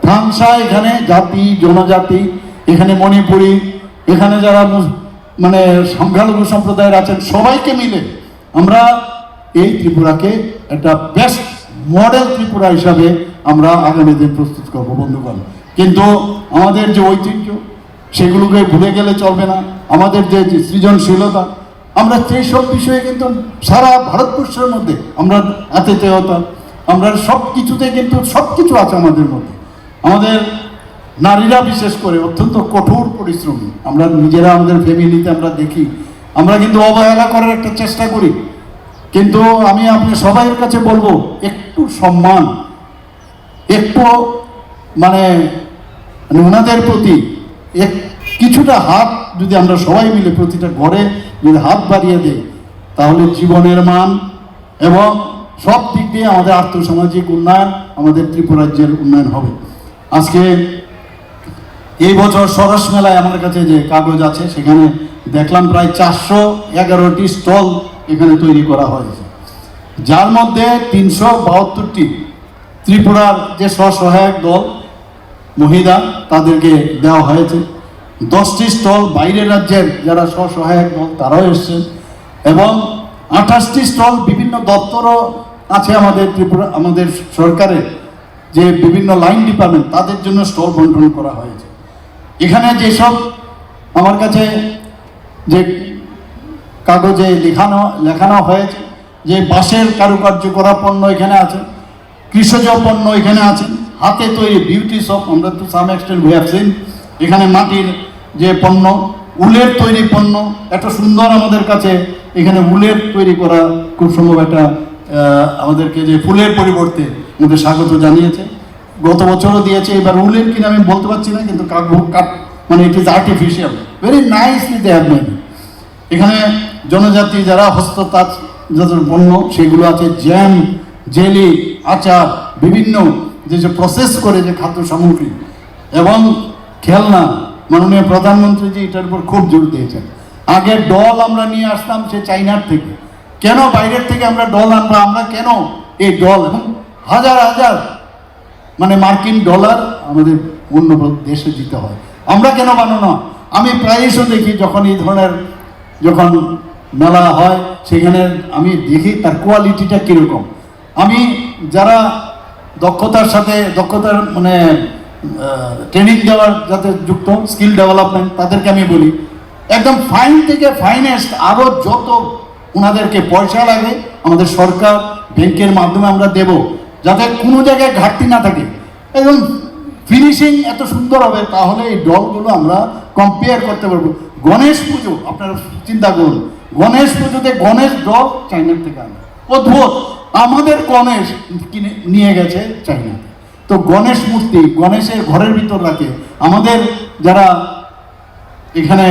ভাংসা, এখানে জাতি জনজাতি, এখানে মণিপুরি, এখানে যারা মানে সংখ্যালঘু সম্প্রদায়ের আছেন, সবাইকে মিলে আমরা এই ত্রিপুরাকে একটা বেস্ট মডেল ত্রিপুরা হিসাবে আমরা আগামী দিন প্রস্তুত করবো বন্ধুগণ। কিন্তু আমাদের যে ঐতিহ্য সেগুলোকে ভুলে গেলে চলবে না। আমাদের যে সৃজনশীলতা, আমরা সেই সব বিষয়ে কিন্তু সারা ভারতবর্ষের মধ্যে আমরা আতিথেয়তা, আমরা সব কিছুতে কিন্তু সব কিছু আছে আমাদের মধ্যে। আমাদের নারীরা বিশেষ করে অত্যন্ত কঠোর পরিশ্রমী। আমরা নিজেরা আমাদের ফ্যামিলিতে আমরা দেখি, আমরা কিন্তু অবহেলা করার একটা চেষ্টা করি। কিন্তু আমি আপনি সবাইয়ের কাছে বলবো, একটু সম্মান, একটু মানে ওনাদের প্রতি কিছুটা হাত যদি আমরা সবাই মিলে প্রতিটা ঘরে যদি হাত বাড়িয়ে দেই, তাহলে জীবনের মান এবং সব দিক দিয়ে আমাদের আর্থসামাজিক উন্নয়ন, আমাদের ত্রিপুরা রাজ্যের উন্নয়ন হবে। আজকে এই বছর সরস মেলায় আমার কাছে যে কাগজ আছে, সেখানে দেখলাম প্রায় 411টি স্টল এখানে তৈরি করা হয়েছে, যার মধ্যে 372টি ত্রিপুরার যে স্বসহায়ক দল মহিলা তাদেরকে দেওয়া হয়েছে। 10টি স্টল বাইরের রাজ্যের যারা স্বসহায়ক দল তারাও এসছেন, এবং 28টি স্টল বিভিন্ন দপ্তরও আছে আমাদের ত্রিপুরা, আমাদের সরকারের যে বিভিন্ন লাইন ডিপার্টমেন্ট তাদের জন্য স্টল বন্টন করা হয়েছে। এখানে আমার কাছে যে কাগজে লেখানো হয়েছে, যে বাঁশের কারুকার্য করা পণ্য এখানে আছে, কৃষজ পণ্য এখানে আছে, হাতে তৈরি বিউটি শপ, আমরা তো some extent we have seen, এখানে মাটির যে পণ্য, উলের তৈরি পণ্য, এত সুন্দর আমাদের কাছে এখানে উলের তৈরি করা, খুব সম্ভব একটা আমাদেরকে যে ফুলের পরিবর্তে আমাদের স্বাগত জানিয়েছে, গত বছরও দিয়েছে। এবার উলের কিনা আমি বলতে পারছি না, কিন্তু মানে it is artificial, very nicely they have made. এখানে জনজাতি যারা হস্ততাঁত যাদের পণ্য সেগুলো আছে, জ্যাম, জেলি, আচার, বিভিন্ন যে প্রসেস করে যে খাদ্য সামগ্রী এবং খেলনা। মাননীয় প্রধানমন্ত্রীজি এটার উপর খুব জোর দিয়েছেন। আগে ডল আমরা নিয়ে আসতাম সে চাইনার থেকে, কেন বাইরের থেকে আমরা ডল আনবো? আমরা কেন এই ডল এবং হাজার হাজার মানে মার্কিন ডলার আমাদের অন্য দেশে দিতে হয়, আমরা কেন বানানো? আমি প্রায়শই দেখি যখন এই ধরনের যখন মেলা হয়, সেখানে আমি দেখি তার কোয়ালিটিটা কীরকম। আমি যারা দক্ষতার মানে ট্রেনিং দেওয়ার যাতে যুক্ত, স্কিল ডেভেলপমেন্ট, তাদেরকে আমি বলি একদম ফাইন থেকে ফাইনেস্ট আরও যত ওনাদেরকে পয়সা লাগে আমাদের সরকার ব্যাংকের মাধ্যমে আমরা দেব, যাতে কোনো জায়গায় ঘাটতি না থাকে, একদম ফিনিশিং এত সুন্দর হবে, তাহলে এই ডলগুলো আমরা কম্পেয়ার করতে পারবো। গণেশ পুজো আপনারা চিন্তা করুন, গণেশ পুজোতে গণেশ ডল চাইনার থেকে আনে, অদ্ভুত। আমাদের গণেশ কিনে নিয়ে গেছে চাইনা। তো গণেশ মূর্তি গণেশের ঘরের ভিতর রাখে। আমাদের যারা এখানে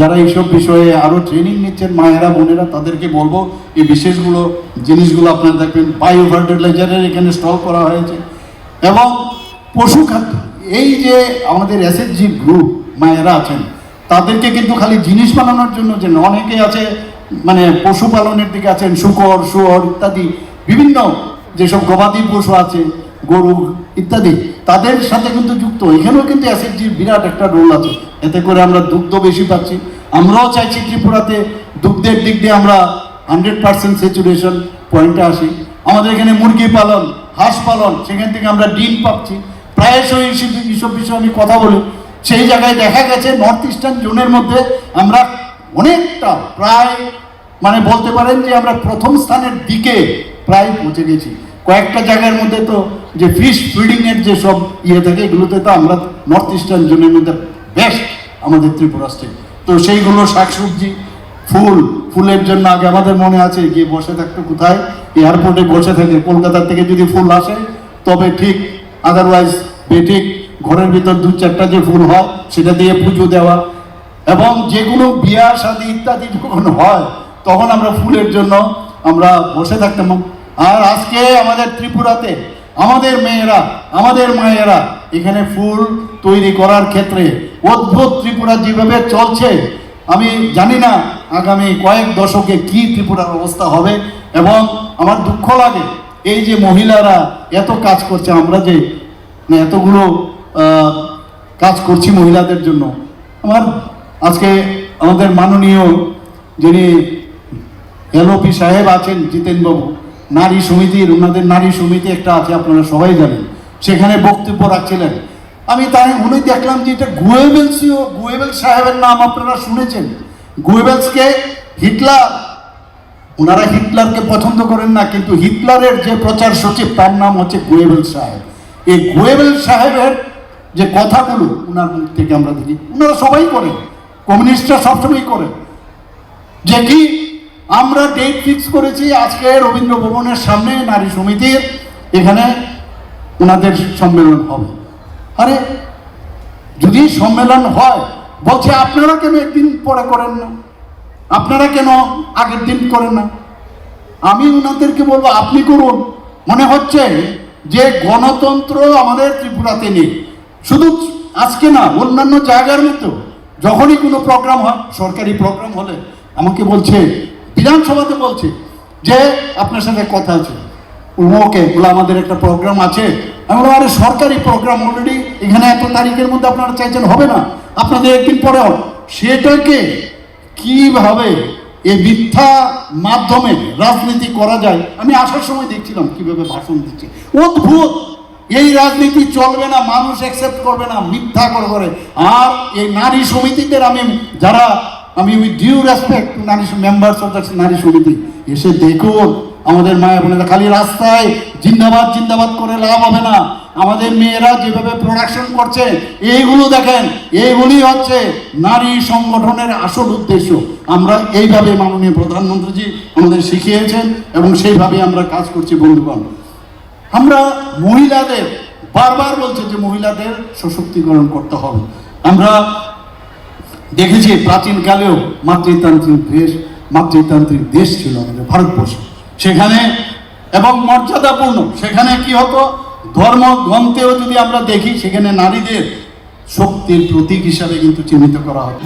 যারা এইসব বিষয়ে আরও ট্রেনিং নিচ্ছেন মায়েরা বোনেরা, তাদেরকে বলবো এই বিশেষগুলো জিনিসগুলো আপনারা দেখবেন। বায়ো ফার্টিলাইজারের এখানে স্টল করা হয়েছে, এবং পশু খাদ্য। এই যে আমাদের এসএসজি গ্রুপ মায়েরা আছেন, তাদেরকে কিন্তু খালি জিনিস বানানোর জন্য যে অনেকে আছে মানে পশুপালনের দিকে আছেন, শুয়োর ইত্যাদি বিভিন্ন যেসব গবাদি পশু আছে, গরু ইত্যাদি, তাদের সাথে কিন্তু যুক্ত। এখানেও কিন্তু এসএসজির বিরাট একটা রোল আছে, এতে করে আমরা দুগ্ধ বেশি পাচ্ছি। আমরাও চাইছি ত্রিপুরাতে দুগ্ধের দিক দিয়ে আমরা 100% স্যাচুরেশন পয়েন্টে আসি। আমাদের এখানে মুরগি পালন, হাঁস পালন, সেখান থেকে আমরা ডিম পাচ্ছি। প্রায়শই এইসব বিষয়ে আমি কথা বলি। সেই জায়গায় দেখা গেছে নর্থ ইস্টার্ন জোনের মধ্যে আমরা অনেকটা প্রায় মানে বলতে পারেন যে আমরা প্রথম স্থানের দিকে প্রায় পৌঁছে গেছি। কয়েকটা জায়গার মধ্যে তো যে ফিশ ফিডিংয়ের যে সব ইয়ে থাকে এগুলোতে তো আমরা নর্থ ইস্টার্ন জোনের মধ্যে বেস্ট আমাদের ত্রিপুরা স্টেট। তো সেইগুলো শাকসবজি, ফুলের জন্য আগে আমাদের মনে আছে গিয়ে বসে থাকতো কোথায়, এয়ারপোর্টে বসে থাকে, কলকাতা থেকে যদি ফুল আসে তবে ঠিক, আদারওয়াইজ বেঠিক ঘরের ভিতর 2-4টা যে ফুল হয় সেটা দিয়ে পুজো দেওয়া। এবং যেগুলো বিয়া শাদী ইত্যাদি যখন হয় তখন আমরা ফুলের জন্য আমরা বসে থাকতাম। আর আজকে আমাদের ত্রিপুরাতে আমাদের মেয়েরা, আমাদের মায়েরা এখানে ফুল তৈরি করার ক্ষেত্রে অদ্ভুত ত্রিপুরা যেভাবে চলছে, আমি জানি না আগামী কয়েক দশকে কি ত্রিপুরার অবস্থা হবে। এবং আমার দুঃখ লাগে এই যে মহিলারা এত কাজ করছে, আমরা যে এতগুলো কাজ করছি মহিলাদের জন্য। আমার আজকে আমাদের মাননীয় যিনি এলওপি সাহেব আছেন জিতেনবাবু, নারী সমিতির, ওনাদের নারী সমিতি একটা আছে আপনারা সবাই জানেন, সেখানে বক্তব্য রাখছিলেন। আমি উনি দেখলাম যে এটা গুয়েবেলস সাহেবের নাম আপনারা শুনেছেন। গুয়েবেলসকে হিটলার, ওনারা হিটলারকে পছন্দ করেন না, কিন্তু হিটলারের যে প্রচার সচিব তার নাম হচ্ছে গুয়েবেলস সাহেব। এই গুয়েবেলস সাহেবের যে কথাগুলো ওনার মুখ থেকে আমরা দেখি, ওনারা সবাই করেন, কমিউনিস্টরা সবসময় করেন, যে কি আমরা ডেট ফিক্স করেছি আজকে রবীন্দ্র ভবনের সামনে নারী সমিতির এখানে ওনাদের সম্মেলন হবে। আরে যদি সম্মেলন হয়, বলছে আপনারা কেন একদিন পরে করেন না, আপনারা কেন আগের দিন করেন না? আমি ওনাদেরকে বলবো আপনি করুন। মনে হচ্ছে যে গণতন্ত্র আমাদের ত্রিপুরাতে নেই। শুধু আজকে না, অন্যান্য জায়গার মতো যখনই কোনো প্রোগ্রাম হয়, সরকারি প্রোগ্রাম হলে আমাকে বলছে, বিধানসভাতে বলছে যে আপনার সাথে কথা আছে, ওকে বলে আমাদের একটা প্রোগ্রাম আছে। আমি বললাম আরে সরকারি প্রোগ্রাম অলরেডি এখানে এত তারিখের মধ্যে আপনারা চাইছেন হবে না, আপনাদের একদিন পরে হবে। সেটাকে কিভাবে এই মিথ্যা মাধ্যমে রাজনীতি করা যায়, আমি আসার সময় দেখছিলাম কিভাবে ভাষণ দিচ্ছে। অদ্ভুত, এই রাজনীতি চলবে না, মানুষ অ্যাকসেপ্ট করবে না, মিথ্যা করে। আর এই নারী সমিতিদের আমি উইথ ডিউ রেসপেক্ট নারী মেম্বার্স অফ দ্য নারী সমিতি, এসে দেখুন আমাদের মায়ের বোনেরা খালি রাস্তায় জিন্দাবাদ জিন্দাবাদ করে লাভ হবে না। আমাদের মেয়েরা যেভাবে প্রোডাকশন করছে এইগুলো দেখেন, এইগুলি হচ্ছে নারী সংগঠনের আসল উদ্দেশ্য। আমরা এইভাবে মাননীয় প্রধানমন্ত্রীজি আমাদের শিখিয়েছেন এবং সেইভাবে আমরা কাজ করছি। বন্ধুগণ, আমরা মহিলাদের বারবার বলছি যে মহিলাদের সশক্তিকরণ করতে হবে। আমরা দেখেছি প্রাচীনকালেও মাতৃতান্ত্রিক দেশ ছিল আমাদের ভারতবর্ষ, সেখানে এবং মর্যাদাপূর্ণ। সেখানে কি হতো, ধর্মগ্রন্থেও যদি আমরা দেখি সেখানে নারীদের শক্তির প্রতীক হিসাবে কিন্তু চিহ্নিত করা হতো।